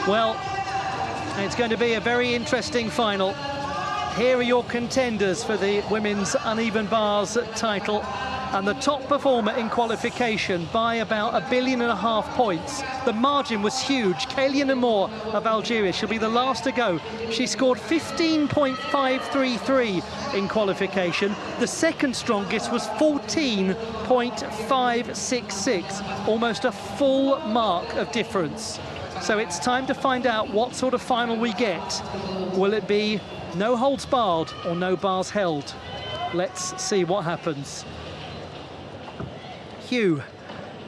Well, it's going to be a very interesting final. Here are your contenders for the women's uneven bars title. And the top performer in qualification by about 1.5 billion points. The margin was huge. Kalia Namour of Algeria, she'll be the last to go. She scored 15.533 in qualification. The second strongest was 14.566, almost a full mark of difference. So it's time to find out what sort of final we get. Will it be no holds barred or no bars held? Let's see what happens. Hugh,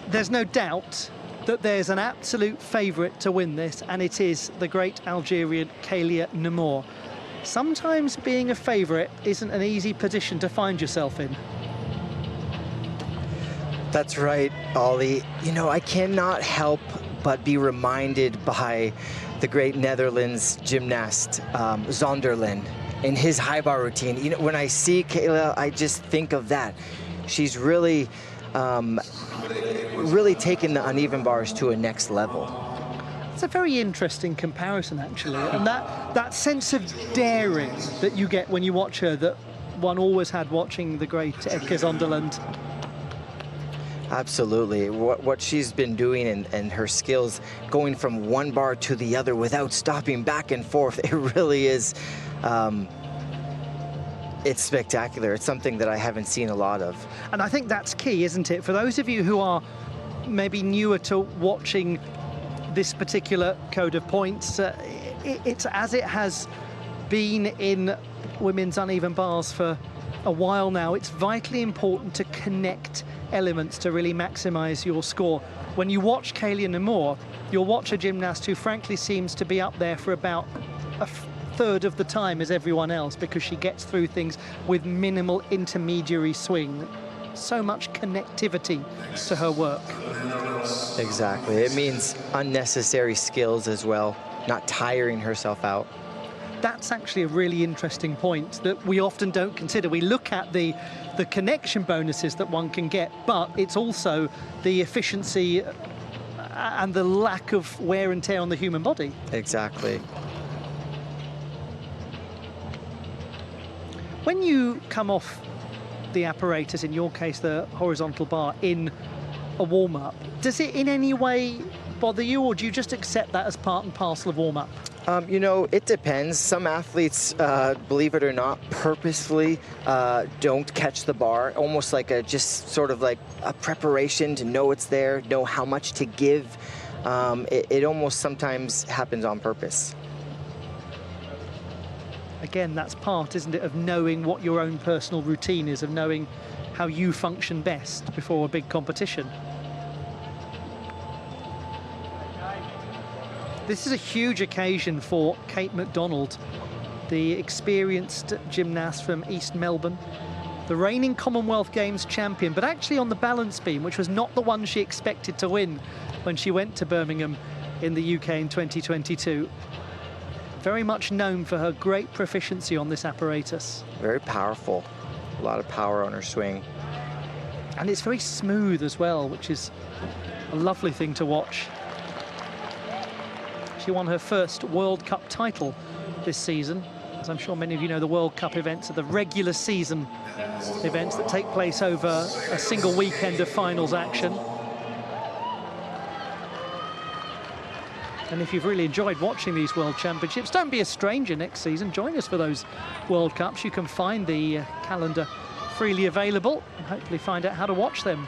there's no doubt that there's an absolute favourite to win this, and it is the great Algerian Kalia Namour. Sometimes being a favourite isn't an easy position to find yourself in. That's right, Ollie. You know, I cannot help but be reminded by the great Netherlands gymnast, Zonderland, in his high bar routine. You know, when I see Kayla, I just think of that. She's really taken the uneven bars to a next level. It's a very interesting comparison, actually, and that sense of daring that you get when you watch her, that one always had watching the great Eke Zonderland. Absolutely. What she's been doing and her skills going from one bar to the other without stopping back and forth, it really is, it's spectacular. It's something that I haven't seen a lot of. And I think that's key, isn't it? For those of you who are maybe newer to watching this particular code of points, it's as it has been in women's uneven bars for a while now. It's vitally important to connect elements to really maximize your score. When you watch Kalia Namour, you'll watch a gymnast who frankly seems to be up there for about a third of the time as everyone else, because she gets through things with minimal intermediary swing. So much connectivity to her work. Exactly. It means unnecessary skills as well, not tiring herself out. That's actually a really interesting point that we often don't consider. We look at the connection bonuses that one can get, but it's also the efficiency and the lack of wear and tear on the human body. Exactly. When you come off the apparatus, in your case the horizontal bar, in a warm-up, does it in any way bother you, or do you just accept that as part and parcel of warm-up? You know, it depends. Some athletes, believe it or not, purposefully don't catch the bar, almost like just sort of like a preparation to know it's there, know how much to give. It almost sometimes happens on purpose. Again, that's part, isn't it, of knowing what your own personal routine is, of knowing how you function best before a big competition. This is a huge occasion for Kate MacDonald, the experienced gymnast from East Melbourne, the reigning Commonwealth Games champion, but actually on the balance beam, which was not the one she expected to win when she went to Birmingham in the UK in 2022. Very much known for her great proficiency on this apparatus. Very powerful. A lot of power on her swing. And it's very smooth as well, which is a lovely thing to watch. She won her first World Cup title this season. As I'm sure many of you know, the World Cup events are the regular season events that take place over a single weekend of finals action. And if you've really enjoyed watching these World Championships, don't be a stranger next season. Join us for those World Cups. You can find the calendar freely available and hopefully find out how to watch them.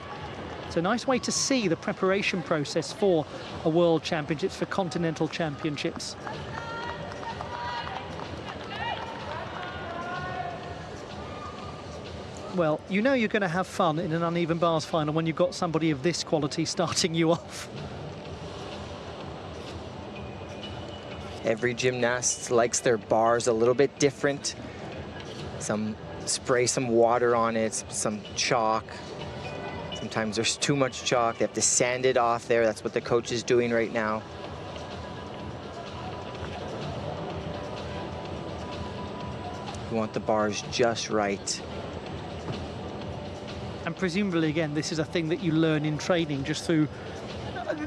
It's a nice way to see the preparation process for a World Championships, for Continental Championships. Well, you know you're going to have fun in an uneven bars final when you've got somebody of this quality starting you off. Every gymnast likes their bars a little bit different. Some spray some water on it, some chalk. Sometimes there's too much chalk. They have to sand it off there. That's what the coach is doing right now. You want the bars just right. And presumably, again, this is a thing that you learn in training just through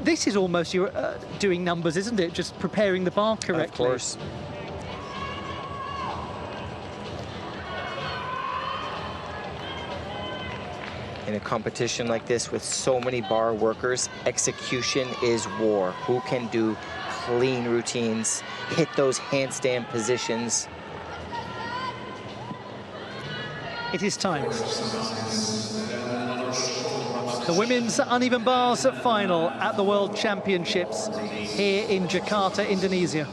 This is almost your doing numbers, isn't it? Just preparing the bar correctly. Of course. In a competition like this with so many bar workers, execution is war. Who can do clean routines, hit those handstand positions? It is time. The women's uneven bars final at the World Championships here in Jakarta, Indonesia.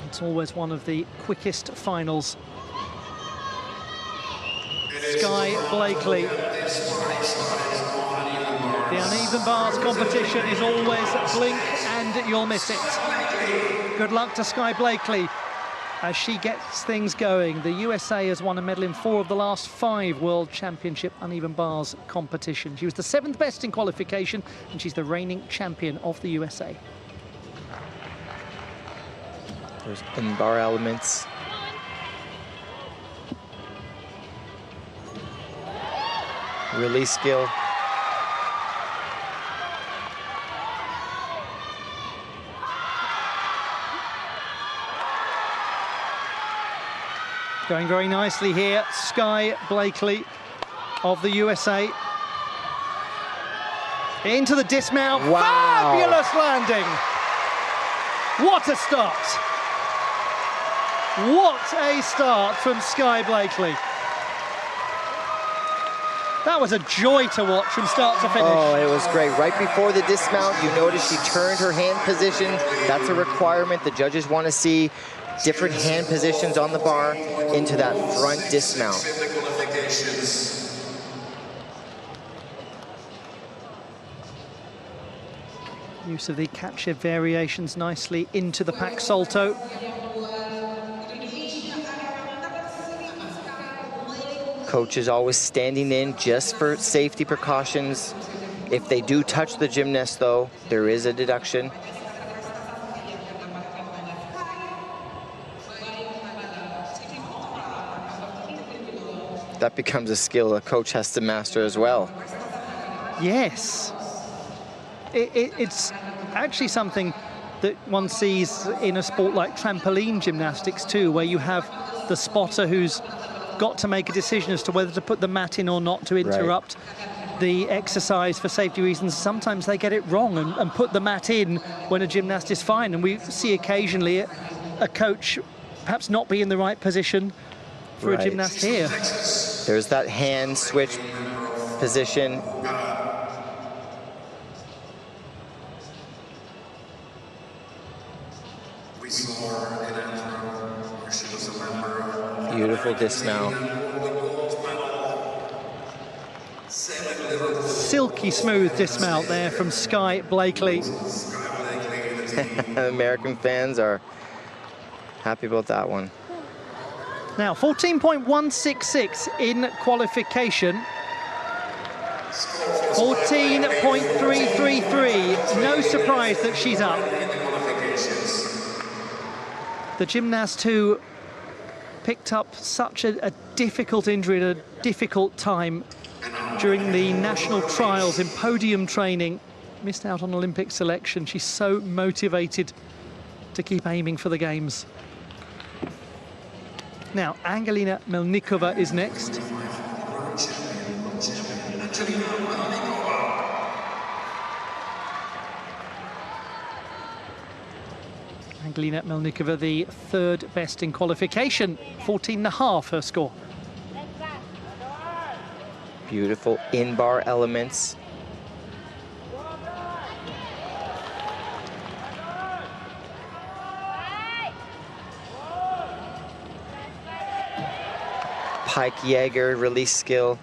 It's always one of the quickest finals. Sky Blakely. The uneven bars competition is always blink and you'll miss it. Good luck to Sky Blakely as she gets things going. The USA has won a medal in 4 of the last 5 World Championship uneven bars competitions. She was the 7th best in qualification and she's the reigning champion of the USA. There's in-bar elements. Release skill. Going very nicely here, Sky Blakely of the USA. Into the dismount. Wow. Fabulous landing. What a start. What a start from Sky Blakely. That was a joy to watch from start to finish. Oh, it was great. Right before the dismount, you notice she turned her hand position. That's a requirement. The judges want to see different hand positions on the bar into that front dismount. Use of the capture variations nicely into the pack salto. Coach is always standing in just for safety precautions. If they do touch the gymnast, though, there is a deduction. That becomes a skill a coach has to master as well. Yes. It's actually something that one sees in a sport like trampoline gymnastics too, where you have the spotter who's got to make a decision as to whether to put the mat in or not to interrupt the exercise for safety reasons. Sometimes they get it wrong and put the mat in when a gymnast is fine. And we see occasionally a coach perhaps not be in the right position for a gymnast here. There's that hand switch position. Beautiful dismount. Silky smooth dismount there from Sky Blakely. American fans are happy about that one. Now, 14.166 in qualification. 14.333. No surprise that she's up. The gymnast who picked up such a difficult injury at a difficult time during the national trials in podium training, missed out on Olympic selection. She's so motivated to keep aiming for the games. Now, Angelina Melnikova is next. Angelina Melnikova, the 3rd best in qualification, 14.5 her score. Beautiful in-bar elements. Pike Jaeger release skill.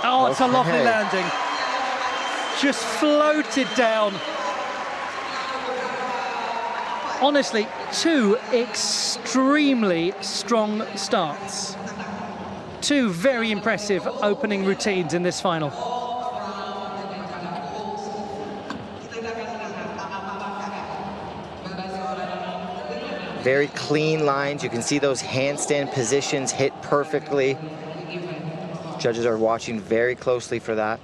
Oh, it's a lovely landing. Just floated down. Honestly, 2 extremely strong starts. 2 very impressive opening routines in this final. Very clean lines. You can see those handstand positions hit perfectly. Judges are watching very closely for that.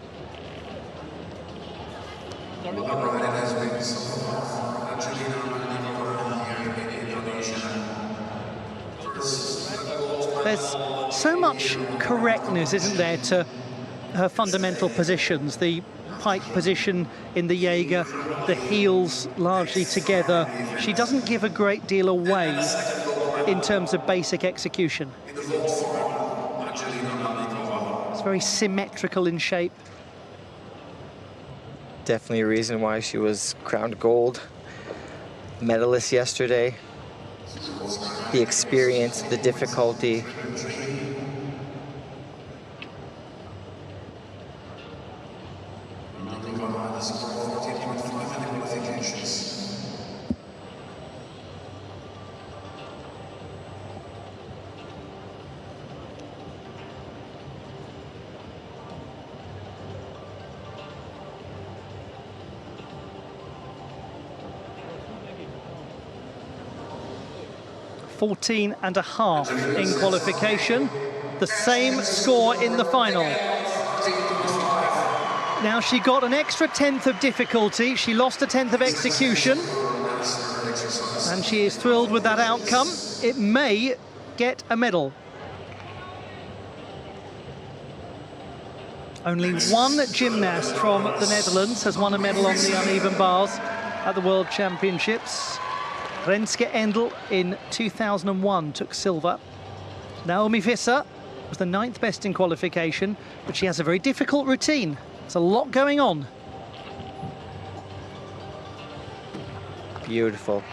There's so much correctness, isn't there, to her fundamental positions. The pike position in the Jaeger, the heels largely together. She doesn't give a great deal away in terms of basic execution. It's very symmetrical in shape. Definitely a reason why she was crowned gold medalist yesterday. The experience, the difficulty. .14.5 in qualification, the same score in the final. Now she got an extra 10th of difficulty, she lost a 10th of execution, and she is thrilled with that outcome. It may get a medal. Only one gymnast from the Netherlands has won a medal on the uneven bars at the World Championships. Renske Endel in 2001 took silver. Naomi Visser was the 9th best in qualification, but she has a very difficult routine. There's a lot going on. Beautiful.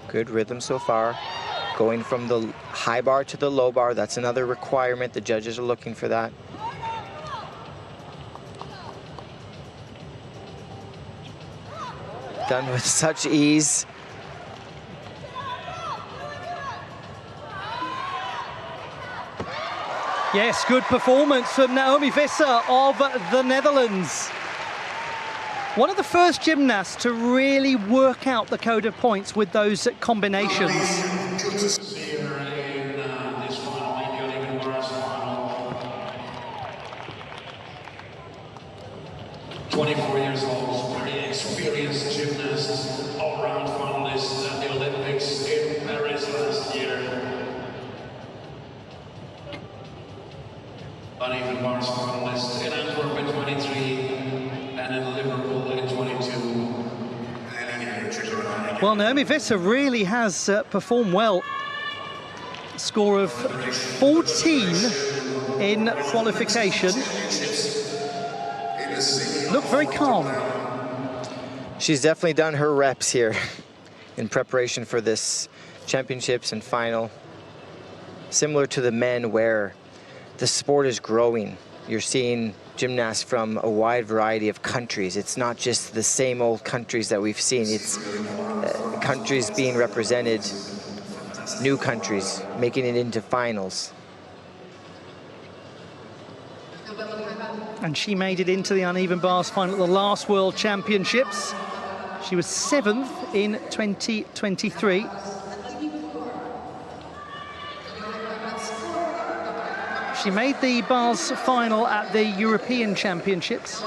Good rhythm so far. Going from the high bar to the low bar, that's another requirement. The judges are looking for that. Done with such ease. Yes, good performance from Naomi Visser of the Netherlands. One of the first gymnasts to really work out the code of points with those combinations. Here in this final, maybe uneven bars final. 24 years old, very experienced gymnast, all-round finalist at the Olympics in Paris last year. Uneven bars finalist in Antwerp in 23 and in Liverpool in 22. Well, Naomi Visser really has performed well. Score of 14 in qualification. Looked very calm. She's definitely done her reps here in preparation for this championships and final. Similar to the men, where the sport is growing. You're seeing gymnasts from a wide variety of countries. It's not just the same old countries that we've seen. It's countries being represented, new countries making it into finals. And she made it into the uneven bars final at the last World Championships. She was 7th in 2023. She made the bars final at the European Championships.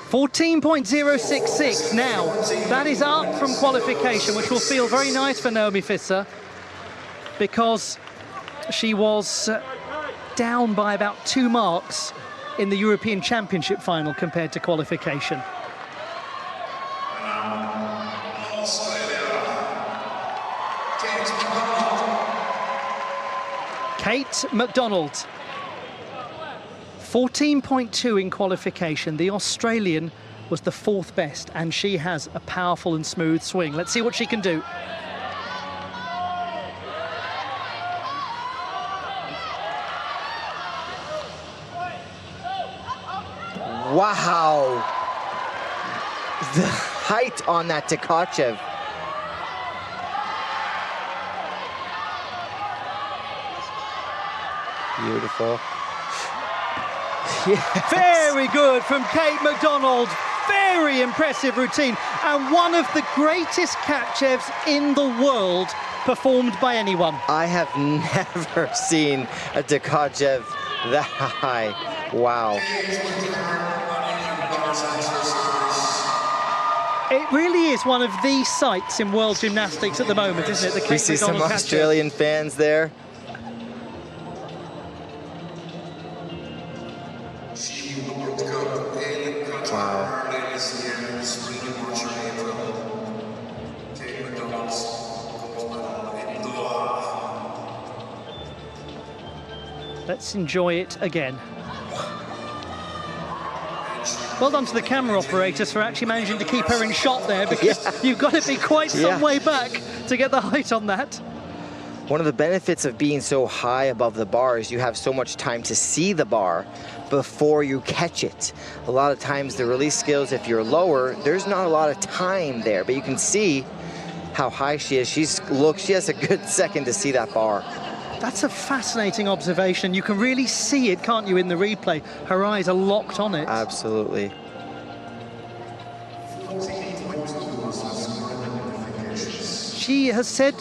14.066 now. That is up from qualification, which will feel very nice for Naomi Visser, because she was down by about 2 marks in the European Championship final compared to qualification. Kate MacDonald, 14.2 in qualification. The Australian was the 4th best, and she has a powerful and smooth swing. Let's see what she can do. Wow! The height on that Tkachev. Beautiful. Yes. Very good from Kate McDonald. Very impressive routine. And one of the greatest catch-evs in the world performed by anyone. I have never seen a Tkachev that high. Wow. It really is one of the sights in world gymnastics at the moment, isn't it? The Kate We see some McDonald Australian fans there. Wow. Let's enjoy it again. Well done to the camera operators for actually managing to keep her in shot there, because you've got to be quite some way back to get the height on that. One of the benefits of being so high above the bar is you have so much time to see the bar before you catch it. A lot of times the release skills, if you're lower, there's not a lot of time there, but you can see how high she is. She has a good second to see that bar. That's a fascinating observation. You can really see it, can't you, in the replay? Her eyes are locked on it. Absolutely. She has said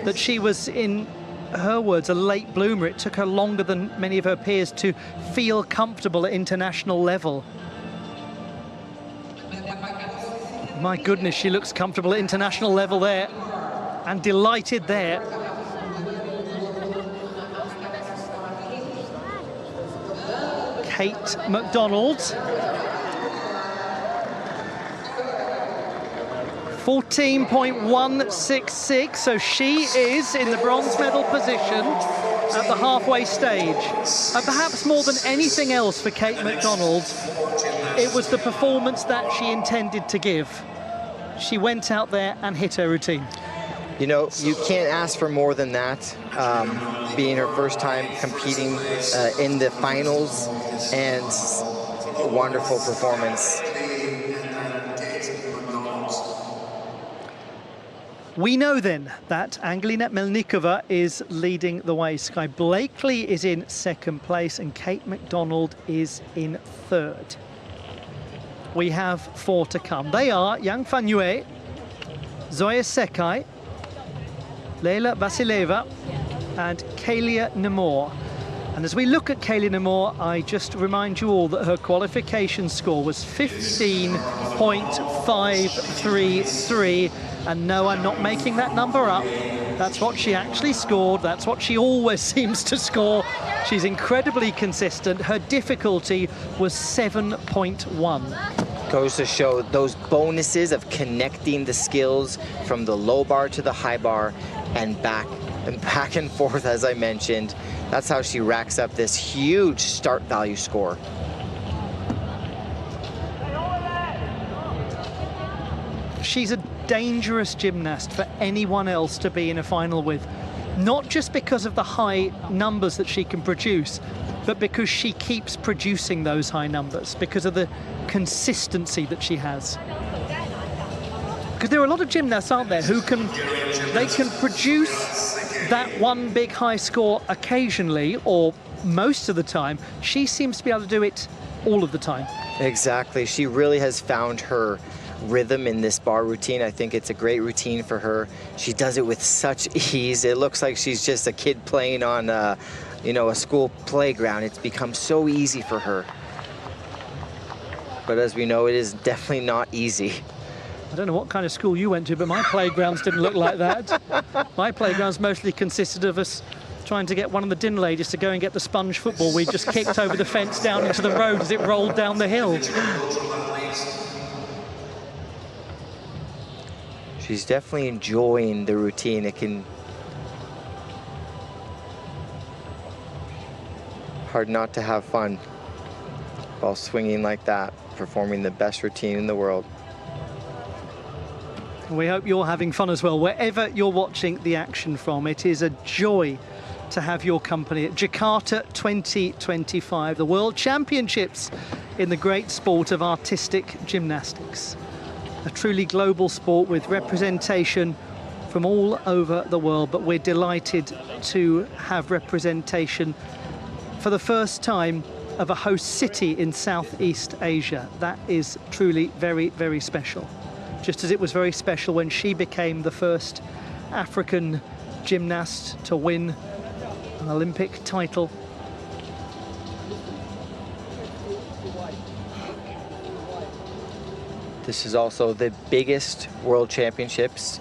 that she was, in her words, a late bloomer. It took her longer than many of her peers to feel comfortable at international level. My goodness, she looks comfortable at international level there, and delighted there. Kate McDonald. 14.166, so she is in the bronze medal position at the halfway stage. And perhaps more than anything else for Kate McDonald, it was the performance that she intended to give. She went out there and hit her routine. You know, you can't ask for more than that, being her first time competing in the finals, and a wonderful performance. We know then that Angelina Melnikova is leading the way. Sky Blakely is in second place and Kate McDonald is in third. We have four to come. They are Yang Fan-Yue, Zoya Sekai, Leila Vasileva and Kalia Nemore. And as we look at Kalia Nemore, I just remind you all that her qualification score was 15.533. And no, I'm not making that number up. That's what she actually scored. That's what she always seems to score. She's incredibly consistent. Her difficulty was 7.1. Goes to show those bonuses of connecting the skills from the low bar to the high bar and back and forth, as I mentioned. That's how she racks up this huge start value score. She's a dangerous gymnast for anyone else to be in a final with, not just because of the high numbers that she can produce, but because she keeps producing those high numbers, because of the consistency that she has. Because there are a lot of gymnasts, aren't there, who can produce that one big high score occasionally or most of the time. She seems to be able to do it all of the time. Exactly. She really has found her rhythm in this bar routine. I think it's a great routine for her. She does it with such ease. It looks like she's just a kid playing on a school playground. It's become so easy for her. But as we know, it is definitely not easy. I don't know what kind of school you went to, but my playgrounds didn't look like that. My playgrounds mostly consisted of us trying to get one of the din ladies to go and get the sponge football we just kicked over the fence down into the road as it rolled down the hill. She's definitely enjoying the routine. It can hard not to have fun while swinging like that, performing the best routine in the world. We hope you're having fun as well, wherever you're watching the action from. It is a joy to have your company at Jakarta 2025, the World Championships in the great sport of artistic gymnastics. A truly global sport with representation from all over the world, but we're delighted to have representation for the first time of a host city in Southeast Asia. That is truly very, very special. Just as it was very special when she became the first African gymnast to win an Olympic title. This is also the biggest World Championships,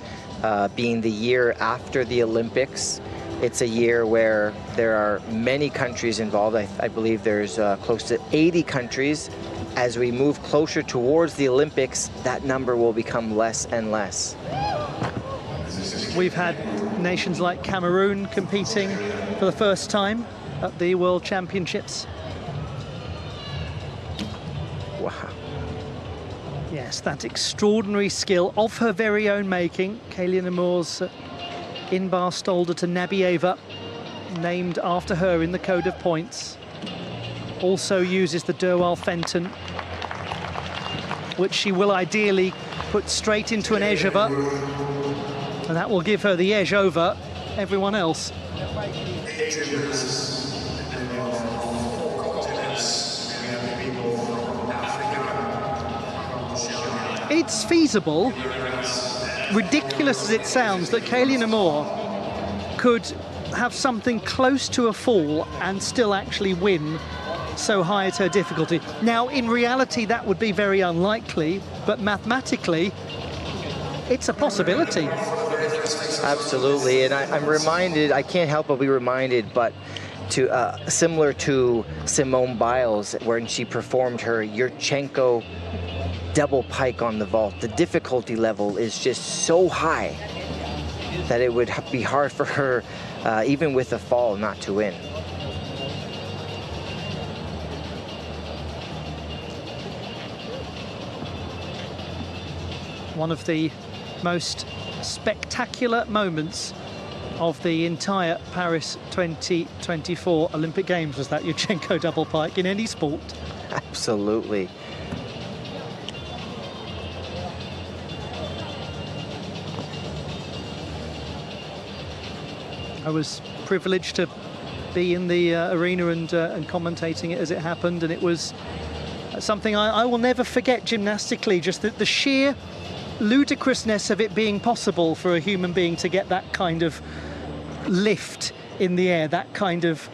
being the year after the Olympics. It's a year where there are many countries involved. I believe there's close to 80 countries. As we move closer towards the Olympics, that number will become less and less. We've had nations like Cameroon competing for the first time at the World Championships. Wow. Yes, that extraordinary skill of her very own making. Kaylin Amour's in-bar stolder to Nabieva, named after her in the code of points. Also uses the Derwal Fenton, which she will ideally put straight into an edge over, and that will give her the edge over everyone else. It's feasible, ridiculous as it sounds, that Kaylin Amour could have something close to a fall and still actually win so high at her difficulty. Now, in reality, that would be very unlikely, but mathematically, it's a possibility. Absolutely, and I'm reminded, I can't help but be reminded, but similar to Simone Biles, when she performed her Yurchenko double pike on the vault, the difficulty level is just so high that it would be hard for her, even with a fall, not to win. One of the most spectacular moments of the entire Paris 2024 Olympic Games was that Yurchenko double pike in any sport. Absolutely. I was privileged to be in the arena and commentating it as it happened, and it was something I will never forget gymnastically, just the sheer ludicrousness of it being possible for a human being to get that kind of lift in the air, that kind of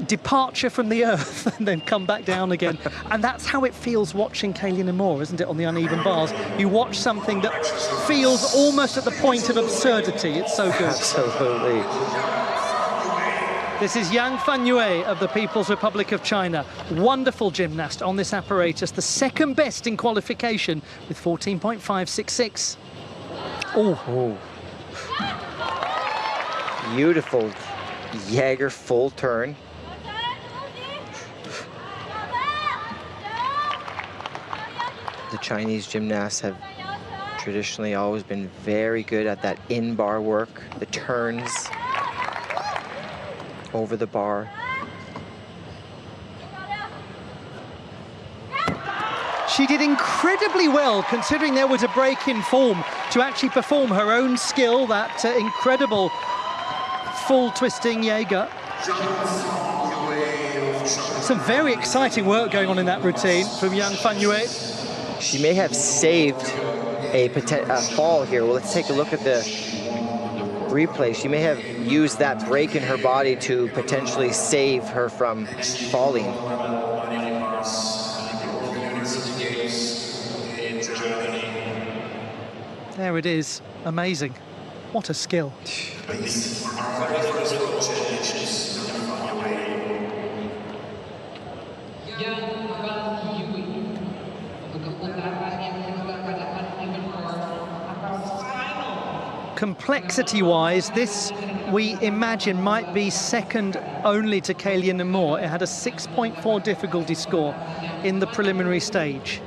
departure from the earth and then come back down again. And that's how it feels watching Kaylin Amour, isn't it, on the uneven bars? You watch something that feels almost at the point of absurdity. It's so good. Absolutely. This is Yang Fanyue of the People's Republic of China. Wonderful gymnast on this apparatus, the second best in qualification with 14.566. Oh. Beautiful Jaeger full turn. The Chinese gymnasts have traditionally always been very good at that in-bar work, the turns over the bar. She did incredibly well, considering there was a break in form, to actually perform her own skill, that incredible full twisting Jaeger. Some very exciting work going on in that routine from Yang Fanyue. She may have saved a fall here. Well, let's take a look at the replay. She may have used that break in her body to potentially save her from falling. There it is. Amazing. What a skill. Complexity-wise, this, we imagine, might be second only to Kaylin Amour. It had a 6.4 difficulty score in the preliminary stage.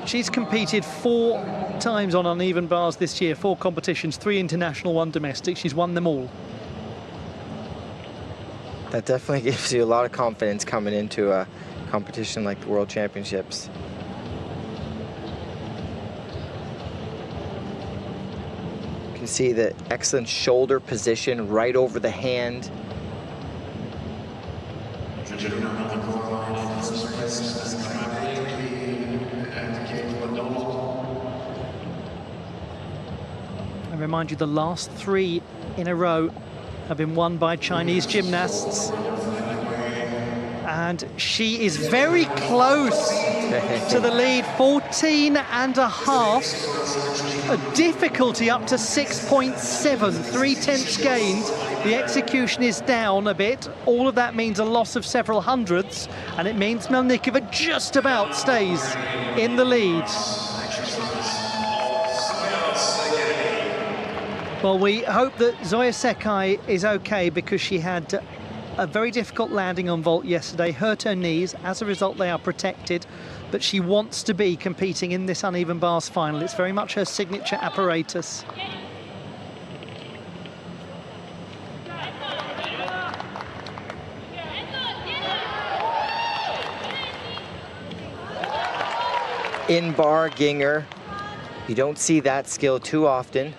She's competed 4 times on uneven bars this year, 4 competitions, 3 international, 1 domestic. She's won them all. That definitely gives you a lot of confidence coming into a competition like the World Championships. can see the excellent shoulder position right over the hand. I remind you, the last 3 in a row have been won by Chinese gymnasts. And she is very close to the lead, 14.5. A difficulty up to 6.7, 3/10 gained. The execution is down a bit. All of that means a loss of several hundredths, and it means Melnikova just about stays in the lead. Well, we hope that Zoya Sekai is okay, because she had a very difficult landing on vault yesterday, hurt her knees. As a result, they are protected, but she wants to be competing in this uneven bars final. It's very much her signature apparatus. In bar Ginger, you don't see that skill too often.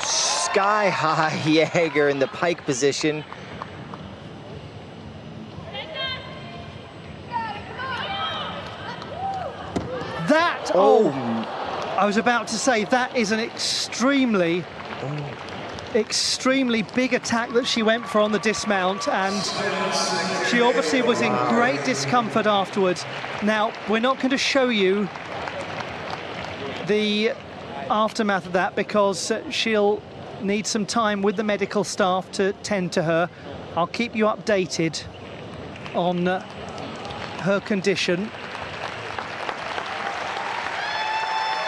Sky high Jaeger in the pike position. That, oh, I was about to say, that is an extremely big attack that she went for on the dismount, and she obviously was in great discomfort afterwards. Now, we're not going to show you the aftermath of that, because she'll need some time with the medical staff to tend to her. I'll keep you updated on her condition.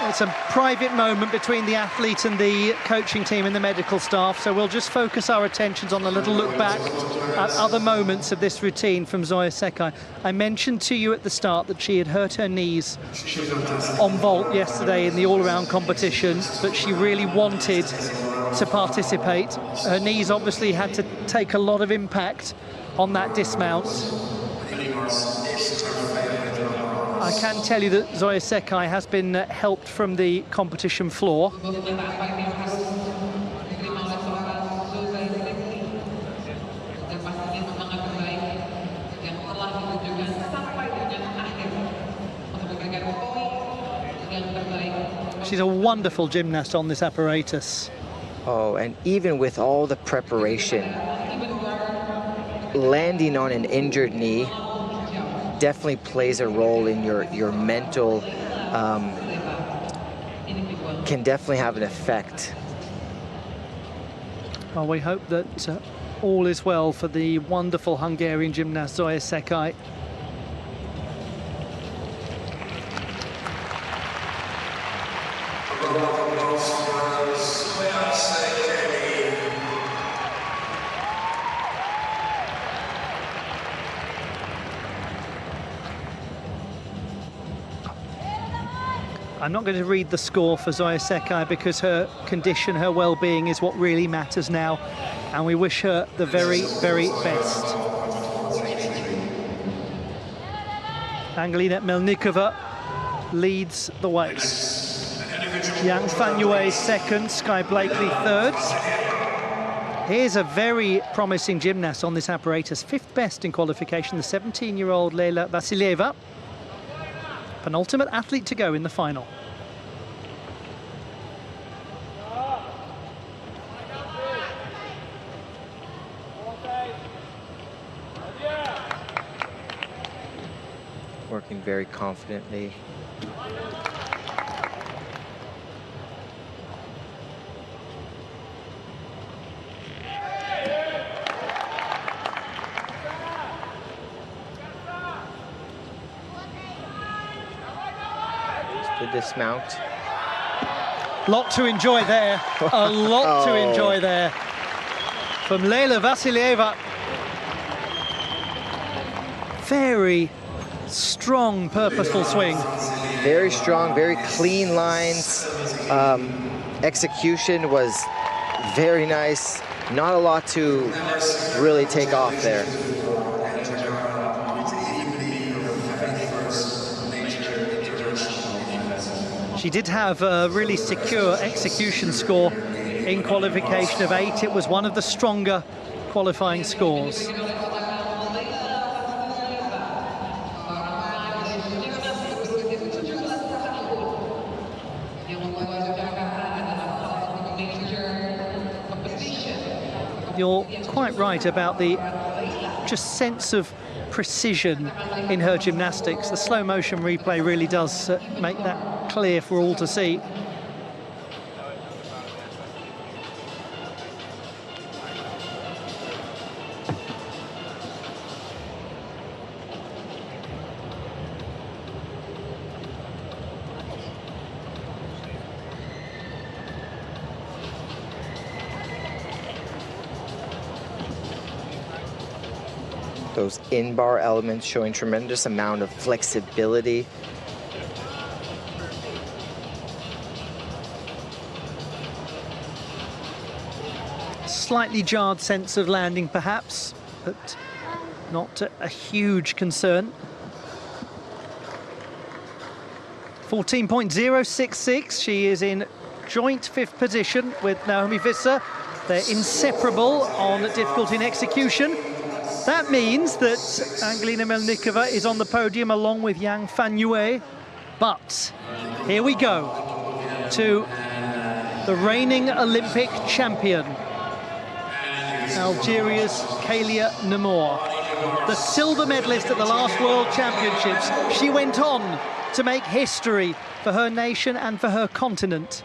It's a private moment between the athlete and the coaching team and the medical staff, so we'll just focus our attentions on a little look back at other moments of this routine from Zoya Sekai. I mentioned to you at the start that she had hurt her knees on vault yesterday in the all-around competition, but she really wanted to participate. Her knees obviously had to take a lot of impact on that dismount. I can tell you that Zoya Sekai has been helped from the competition floor. She's a wonderful gymnast on this apparatus. Oh, and even with all the preparation, landing on an injured knee definitely plays a role in your mental, can definitely have an effect. Well, we hope that all is well for the wonderful Hungarian gymnast Zoya Sekai. I'm not going to read the score for Zoya Sekai, because her condition, her well-being is what really matters now, and we wish her the very, very best. Angelina Melnikova leads the way. Yang Fanyue second, Sky Blakely third. Here's a very promising gymnast on this apparatus, 5th best in qualification, the 17-year-old Leila Vasilieva. Penultimate athlete to go in the final. Working very confidently. The dismount. Lot to enjoy there. A lot to enjoy there from Leila Vasilieva. Very strong, purposeful swing. Very strong, very clean lines. Execution was very nice. Not a lot to really take off there. She did have a really secure execution score in qualification of 8. It was one of the stronger qualifying scores. You're quite right about the just sense of precision in her gymnastics. The slow motion replay really does make that clear for all to see. Those in-bar elements showing tremendous amount of flexibility. Slightly jarred sense of landing perhaps, but not a huge concern. 14.066, she is in joint 5th position with Naomi Visser. They're inseparable on difficulty in execution. That means that Angelina Melnikova is on the podium along with Yang Fan-Yue. But here we go to the reigning Olympic champion, Algeria's Kalia Nemour. The silver medalist at the last World Championships. She went on to make history for her nation and for her continent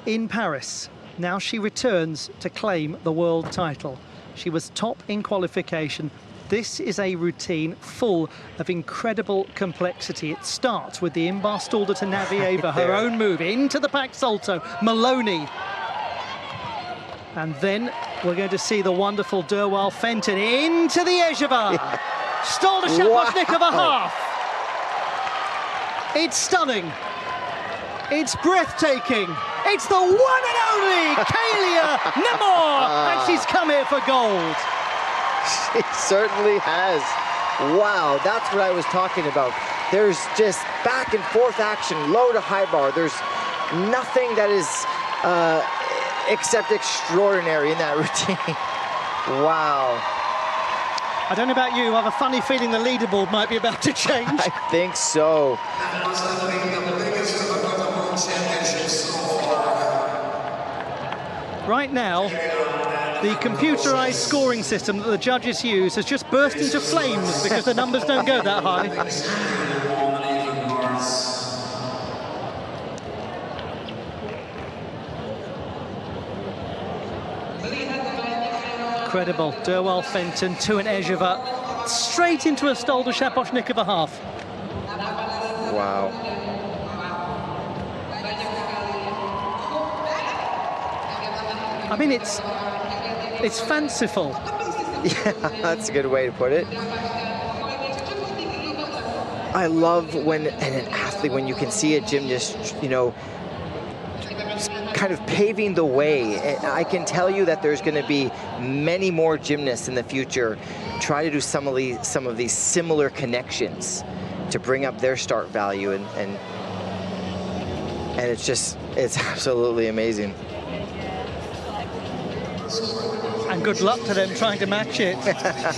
in Paris. Now she returns to claim the world title. She was top in qualification. This is a routine full of incredible complexity. It starts with the in-bar stalder to Navieva, her own move, into the back salto, Maloney. And then we're going to see the wonderful Derwal Fenton into the Ejeva. Stalder Shaposhnikova half. It's stunning. It's breathtaking. It's the one and only Kalia Nemour, and she's come here for gold. She certainly has. Wow, that's what I was talking about. There's just back and forth action, low to high bar. There's nothing that is except extraordinary in that routine. Wow. I don't know about you, I have a funny feeling the leaderboard might be about to change. I think so. Right now, the computerized scoring system that the judges use has just burst into flames because the numbers don't go that high. Incredible. Derwal Fenton to an Ejeva, straight into a Stalder Shaposhnikova half. Wow. I mean, it's fanciful. Yeah, that's a good way to put it. I love when an athlete, when you can see a gymnast, you know, kind of paving the way. And I can tell you that there's going to be many more gymnasts in the future try to do some of these similar connections to bring up their start value, and it's absolutely amazing. And good luck to them trying to match it,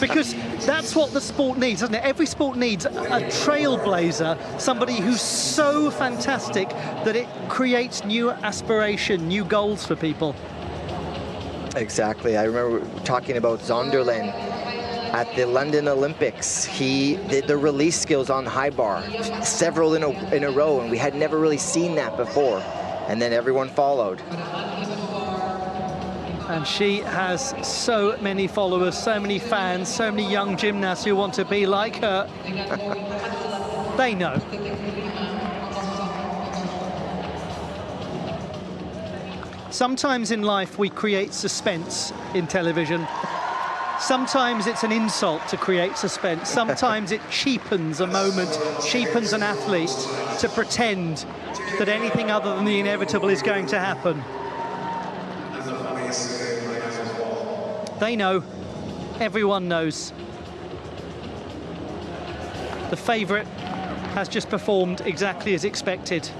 because that's what the sport needs, doesn't it? Every sport needs a trailblazer, somebody who's so fantastic that it creates new aspiration, new goals for people. Exactly. I remember talking about Zonderland at the London Olympics. He did the release skills on high bar, several in a row, and we had never really seen that before. And then everyone followed. And she has so many followers, so many fans, so many young gymnasts who want to be like her. They know. Sometimes in life we create suspense in television. Sometimes it's an insult to create suspense. Sometimes it cheapens a moment, cheapens an athlete to pretend that anything other than the inevitable is going to happen. They know, everyone knows. The favourite has just performed exactly as expected.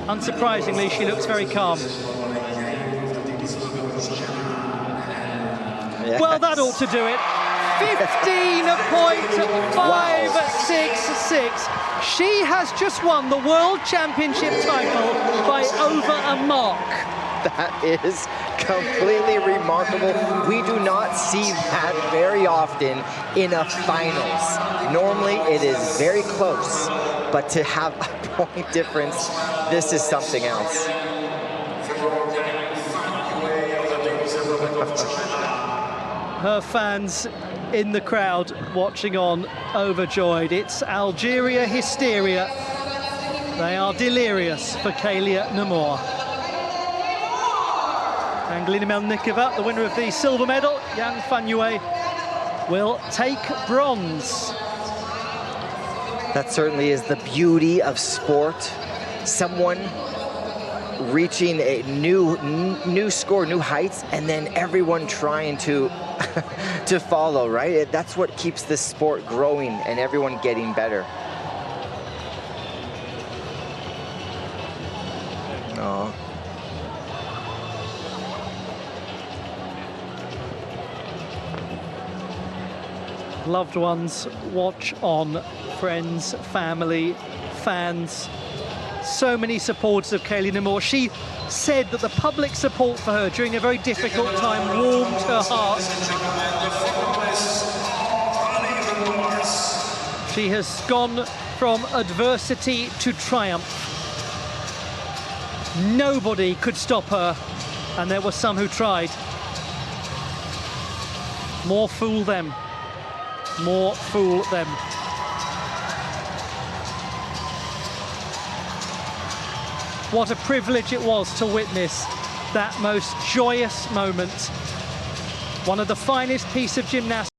Unsurprisingly, she looks very calm. Yes. Well, that ought to do it. 15.566. She has just won the World Championship title by over a mark. That is completely remarkable. We do not see that very often in a finals. Normally it is very close, but to have a point difference, this is something else. Her fans in the crowd watching on, overjoyed. It's Algeria hysteria. They are delirious for Kalia Namor. Angelina Melnikova, the winner of the silver medal, Yang Fanyue, will take bronze. That certainly is the beauty of sport. Someone reaching a new score, new heights, and then everyone trying to to follow, right? That's what keeps this sport growing and everyone getting better. Oh. Loved ones watch on, friends, family, fans. So many supporters of Kalia Namor. She said that the public support for her during a very difficult time warmed her heart. She has gone from adversity to triumph. Nobody could stop her, and there were some who tried. More fool them. More fool them. What a privilege it was to witness that most joyous moment. One of the finest pieces of gymnastics.